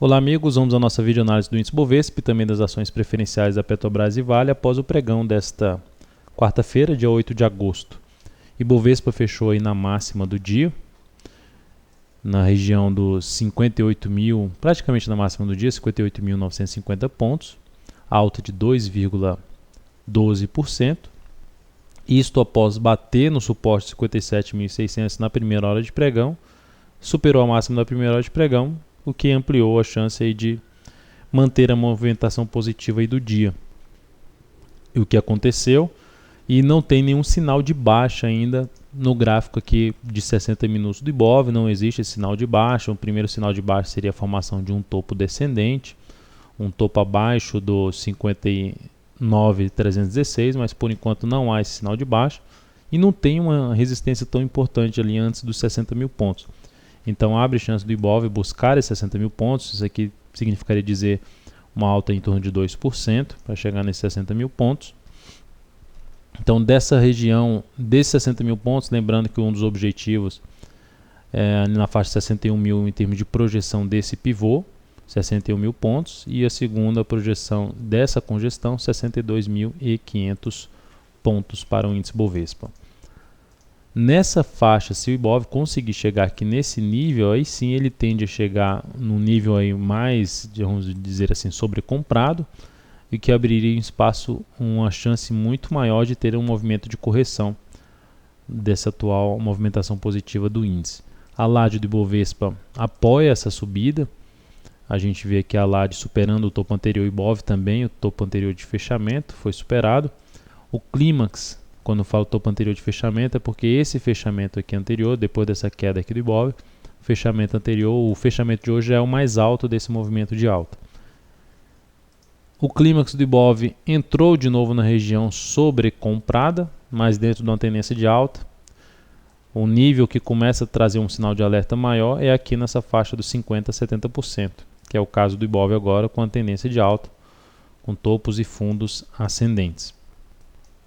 Olá amigos, vamos à nossa videoanálise do índice Bovespa e também das ações preferenciais da Petrobras e Vale após o pregão desta quarta-feira, dia 8 de agosto. E Bovespa fechou aí na máxima do dia, na região dos 58 mil, praticamente na máxima do dia, 58.950 pontos, alta de 2,12%. Isto após bater no suporte de 57.600 na primeira hora de pregão, superou a máxima da primeira hora de pregão, o que ampliou a chance aí de manter a movimentação positiva aí do dia. E o que aconteceu? E não tem nenhum sinal de baixa ainda no gráfico aqui de 60 minutos do Ibov, não existe esse sinal de baixa. O primeiro sinal de baixa seria a formação de um topo descendente, um topo abaixo do 59.316, mas por enquanto não há esse sinal de baixa e não tem uma resistência tão importante ali antes dos 60 mil pontos. Então abre chance do Ibov buscar esses 60 mil pontos. Isso aqui significaria dizer uma alta em torno de 2% para chegar nesses 60 mil pontos. Então dessa região, desses 60 mil pontos, lembrando que um dos objetivos é na faixa de 61 mil em termos de projeção desse pivô, 61 mil pontos, e a segunda projeção dessa congestão, 62.500 pontos para o índice Bovespa. Nessa faixa, se o Ibov conseguir chegar aqui nesse nível, aí sim ele tende a chegar num nível aí mais, vamos dizer assim, sobrecomprado, e que abriria um espaço, uma chance muito maior de ter um movimento de correção dessa atual movimentação positiva do índice. A LAD do Ibovespa apoia essa subida. A gente vê aqui a LAD superando o topo anterior, Ibov também, o topo anterior de fechamento foi superado. O clímax, quando eu falo topo anterior de fechamento, é porque esse fechamento aqui anterior, depois dessa queda aqui do Ibov, o fechamento anterior, o fechamento de hoje é o mais alto desse movimento de alta. O clímax do Ibov entrou de novo na região sobrecomprada, mas dentro de uma tendência de alta. O nível que começa a trazer um sinal de alerta maior é aqui nessa faixa dos 50% a 70%, que é o caso do Ibov agora com a tendência de alta, com topos e fundos ascendentes.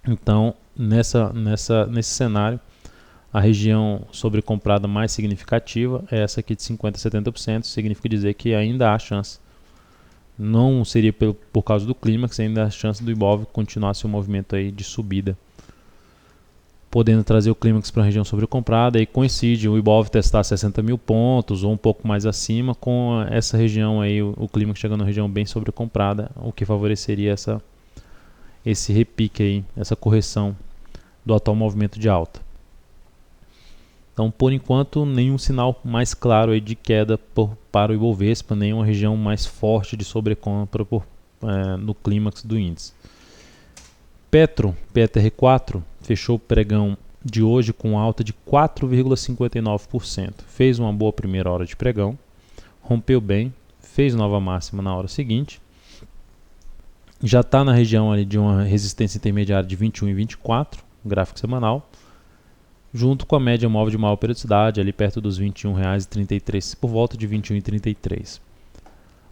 Então, nesse cenário, a região sobrecomprada mais significativa é essa aqui de 50% a 70%, significa dizer que ainda há chance. Não seria por causa do clímax, ainda há chance do Ibov continuar seu movimento aí de subida, podendo trazer o clímax para a região sobrecomprada, e coincide o Ibov testar 60 mil pontos ou um pouco mais acima com essa região aí, o clímax chegando na região bem sobrecomprada, o que favoreceria esse repique aí, essa correção do atual movimento de alta. Então, por enquanto, nenhum sinal mais claro aí de queda para o Ibovespa, nenhuma região mais forte de sobrecompra no clímax do índice. Petro, PTR4, fechou o pregão de hoje com alta de 4,59%. Fez uma boa primeira hora de pregão, rompeu bem, fez nova máxima na hora seguinte. Já está na região ali de uma resistência intermediária de 21 e 24, gráfico semanal, junto com a média móvel de maior periodicidade, ali perto dos R$ 21,33, por volta de 21,33.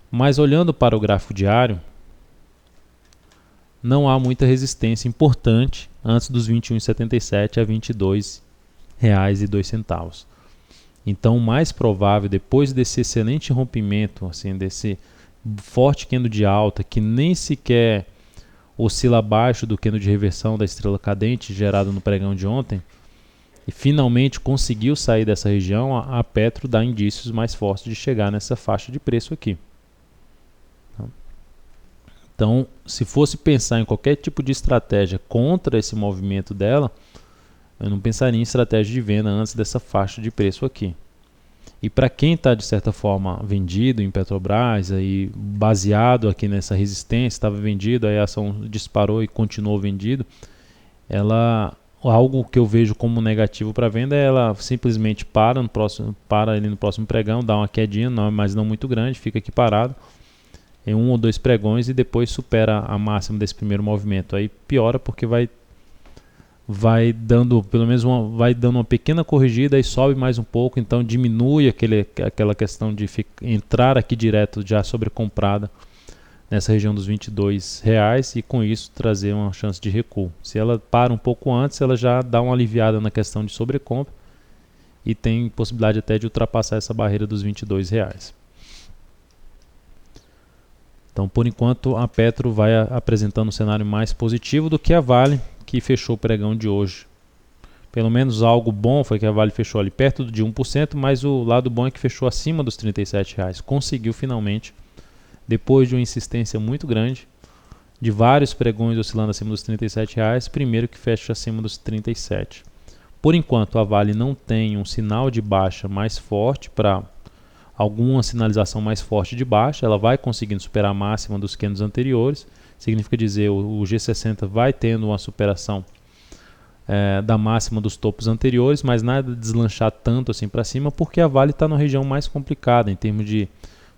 Mas olhando para o gráfico diário, não há muita resistência importante antes dos R$ 21,77 a R$ 22,02. Então, o mais provável, depois desse excelente rompimento, assim, desse forte candle de alta, que nem sequer oscila abaixo do candle de reversão da estrela cadente gerado no pregão de ontem, e finalmente conseguiu sair dessa região, a Petro dá indícios mais fortes de chegar nessa faixa de preço aqui. Então, se fosse pensar em qualquer tipo de estratégia contra esse movimento dela, eu não pensaria em estratégia de venda antes dessa faixa de preço aqui. E para quem está de certa forma vendido em Petrobras, aí, baseado aqui nessa resistência, estava vendido, aí a ação disparou e continuou vendido, algo que eu vejo como negativo para venda é ela simplesmente para ali no próximo pregão, dá uma quedinha, mas não muito grande, fica aqui parado em um ou dois pregões e depois supera a máxima desse primeiro movimento. Aí piora porque vai dando pelo menos vai dando uma pequena corrigida e sobe mais um pouco, então diminui aquela questão de entrar aqui direto já sobrecomprada nessa região dos R$ 22,00 e com isso trazer uma chance de recuo. Se ela para um pouco antes, ela já dá uma aliviada na questão de sobrecompra e tem possibilidade até de ultrapassar essa barreira dos R$ 22,00. Então, por enquanto, a Petro vai apresentando um cenário mais positivo do que a Vale, que fechou o pregão de hoje. Pelo menos algo bom foi que a Vale fechou ali perto de 1%, mas o lado bom é que fechou acima dos R$ 37,00. Conseguiu finalmente, depois de uma insistência muito grande, de vários pregões oscilando acima dos R$ 37,00, primeiro que fecha acima dos 37. Por enquanto, a Vale não tem um sinal de baixa mais forte para alguma sinalização mais forte de baixa, ela vai conseguindo superar a máxima dos candles anteriores, significa dizer o G60 vai tendo uma superação da máxima dos topos anteriores, mas nada de deslanchar tanto assim para cima, porque a Vale está na região mais complicada em termos de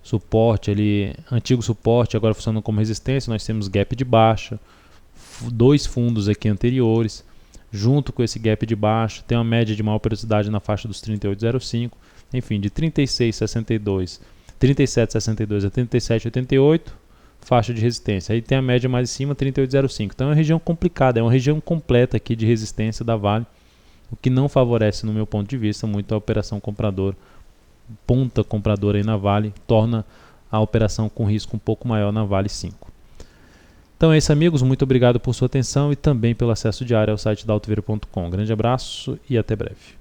suporte, ali, antigo suporte agora funcionando como resistência, nós temos gap de baixa, dois fundos aqui anteriores, junto com esse gap de baixa, tem uma média de maior periodicidade na faixa dos 38,05, enfim, de 36,62, 37,62 a 37,88, faixa de resistência. Aí tem a média mais em cima, 38,05. Então é uma região complicada, é uma região completa aqui de resistência da Vale, o que não favorece, no meu ponto de vista, muito a operação compradora. Ponta compradora aí na Vale, torna a operação com risco um pouco maior na Vale 5. Então é isso, amigos. Muito obrigado por sua atenção e também pelo acesso diário ao site da Altovero.com. Grande abraço e até breve.